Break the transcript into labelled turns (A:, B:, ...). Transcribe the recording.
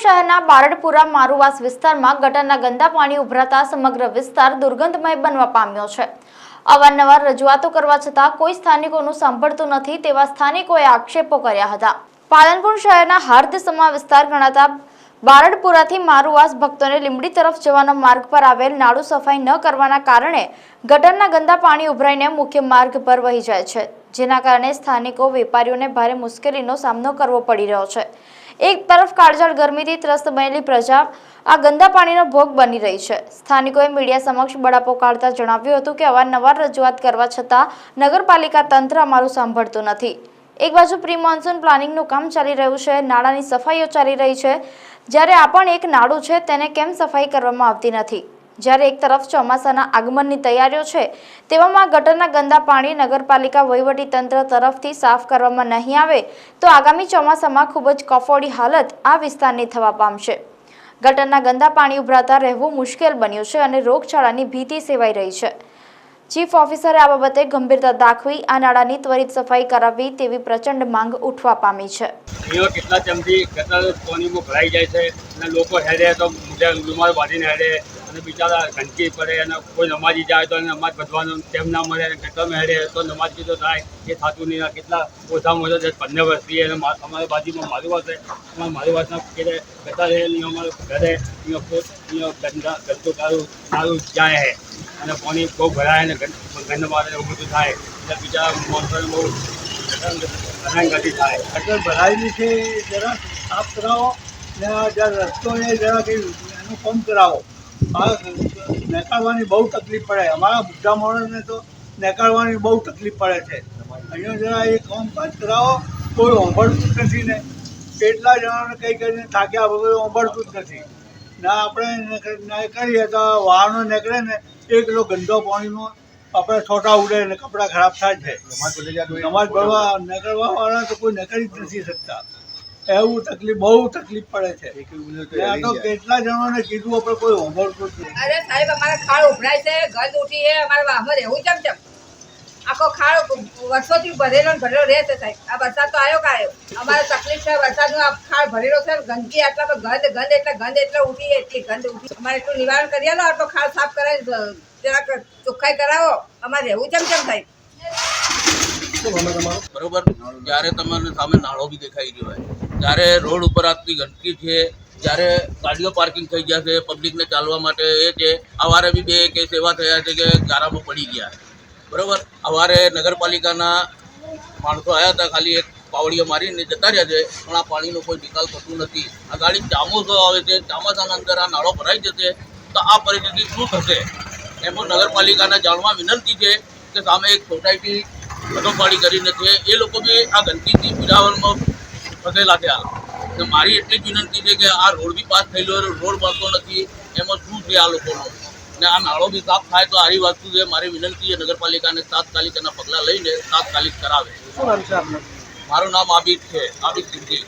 A: શહેરના બારડપુરા મારુવાસ વિસ્તારમાં ગટરના ગંદા પાણી ઉભરાતા સમગ્ર વિસ્તાર દુર્ગંધમય બનવા પામ્યો છે। અવારનવાર રજૂઆતો કરવા છતાં કોઈ સ્થાનિકોનું સાંભળતું નથી તેવા સ્થાનિકોએ આક્ષેપો કર્યા હતા। પાલનપુર શહેરના હાર્દસમા વિસ્તાર ગણાતા બારડપુરાથી મારુવાસ ભક્તોને લીંબડી તરફ જવાના માર્ગ પર આવેલ નાળું સફાઈ ન કરવાના કારણે ગટરના ગંદા પાણી ઉભરાઈને મુખ્ય માર્ગ પર વહી જાય છે, જેના કારણે સ્થાનિકો વેપારીઓને ભારે મુશ્કેલીનો સામનો કરવો પડી રહ્યો છે। એક તરફ કાળઝાળ ગરમીથી ત્રસ્ત બનેલી પ્રજા આ ગંદા પાણીનો ભોગ બની રહી છે। સ્થાનિકોએ મીડિયા સમક્ષ બળાપો કાઢતા જણાવ્યું હતું કે અવારનવાર રજૂઆત કરવા છતાં નગરપાલિકા તંત્ર અમારું સાંભળતું નથી। એક બાજુ પ્રી મોન્સૂન પ્લાનિંગનું કામ ચાલી રહ્યું છે, નાળાની સફાઈઓ ચાલી રહી છે, જ્યારે આ પણ એક નાળું છે તેને કેમ સફાઈ કરવામાં આવતી નથી। જ્યારે એક તરફ ચોમાસાના આગમનની તૈયારીઓ છે, તેવામાં ગટરના ગંદા પાણી નગરપાલિકા વહીવટી તંત્ર તરફથી સાફ કરવામાં નહીં આવે તો આગામી ચોમાસામાં ખૂબ જ કફોડી હાલત આ વિસ્તારની થવા પામશે। ગટરના ગંદા પાણી ઉભરાતા રહેવું મુશ્કેલ બન્યું છે અને રોગચાળાની ભીતિ સેવાઈ રહી છે। ચીફ ઓફિસરે આ બાબતે ગંભીરતા દાખવી આ નાળાની ત્વરિત સફાઈ કરાવવી તેવી પ્રચંડ માંગ ઉઠવા પામી છે।
B: કેટલા ટાઈમથી ગટર પાણીમાં ભરાઈ જાય છે અને લોકો હેડે તો રૂમાલ બાંધીને હેડે અને બિચારા ગંદકી પડે અને કોઈ નમાજી જાય તો નમાજ બધવાનું ટાઈમ ના મળે, ગટરમાં હેડે તો નમાજ કીધો થાય એ થતું નહીં। કેટલા ઓછામાં ઓછા 15 વર્ષથી અને અમારી બાજુમાં મારુવાસ છે, અમારા મારુવાસના ગટર છે, અમારે ઘરે ગંદુ સારું જાય છે અને પાણી બહુ ભરાય ને ગંદ મારે એવું બધું થાય એટલે બિચારા મોન્સૂન બહુ ગતિ થાય।
C: ગટર ભરાયેલી છે, જરા સાફ કરાવો ને જરા રસ્તો ને જરા કંઈ એનું કામ કરાવો। આ નીકાળવાની બહુ તકલીફ પડે, અમારા બુઢા માણસને તો નીકાળવાની બહુ તકલીફ પડે છે। અહીંયા જરા એ કામકાજ કરાવો, કોઈ સાંભળતું જ નથી ને કેટલા જણાને કંઈ કરીને થાક્યા વગર સાંભળતું જ નથી ને આપણે નીકળીએ તો વાહનો નીકળે ને 1 કિલો ગંદો પાણીનો આપણે છોટા ઉડે ને કપડાં ખરાબ થાય છે। નમાજ ભરવા નીકળવાવાળા તો કોઈ નીકળી જ નથી શકતા, એવું તકલીફ બહુ તકલીફ પડે છે। આ તો કેટલા જણાને કીધું આપણે કોઈ સાંભળતું જ નથી।
D: અરે સાહેબ, અમારે ખાડ ઉભરાય છે, ગંદ ઉઠી છે, અમારે વાહમાં રહેવું ચમ આખો ખાડ વર્ષોથી ભરેલો ને ભરેલો રહે છે સાહેબ। આ વરસાદ તો આવ્યો કાયો, અમારે તકલીફ છે વરસાદનો, આ ખાડ ભરેલો છે, ગંદકી આટલા તો ગંદ એટલે ઉઠી એટલી ગંદ ઉઠી। અમારે એટલું નિવારણ કરી આલો, આટલો ખાડ સાફ કરાવી જરાક ચોખ્ખાઈ કરાવો, અમારે રહેવું ચમ સાહેબ।
E: બરોબર, જ્યારે તમારે સામે નાળો બી દેખાઈ ગયો હોય, જ્યારે રોડ ઉપર આટલી ગંદકી છે, જ્યારે ગાડીઓ પાર્કિંગ થઈ ગયા છે, પબ્લિકને ચાલવા માટે એ છે। સવારે બી 2 કેસ એવા થયા છે કે ગારામાં પડી ગયા, બરાબર। સવારે નગરપાલિકાના માણસો આવ્યા હતા, ખાલી એક પાવડીઓ મારીને જતા રહ્યા છે, પણ આ પાણીનો કોઈ નિકાલ થતું નથી। આ ગાડી ચોમાસો આવે છે, ચોમાસાના અંદર આ નાળો ભરાઈ જશે તો આ પરિસ્થિતિ શું થશે? એમાં નગરપાલિકાને જાણવા વિનંતી છે કે સામે એક સોસાયટી વધોપાડી કરીને છે, એ લોકો બી આ ગંદકીથી પીડાવવામાં ફસેલા છે। તો મારી એટલી જ વિનંતી છે કે આ રોડ બી પાસ થયેલો, રોડ બનતો નથી, એમાં શું છે આ લોકોનો? ને આ નાળો બી સાફ થાય તો સારી વસ્તુ છે। મારી વિનંતી છે નગરપાલિકાને તાત્કાલિક એના પગલાં લઈને તાત્કાલિક કરાવે।
C: શું નામ છે આપનું?
E: મારું નામ આબિદ છે, આબિદ સિદ્દીક।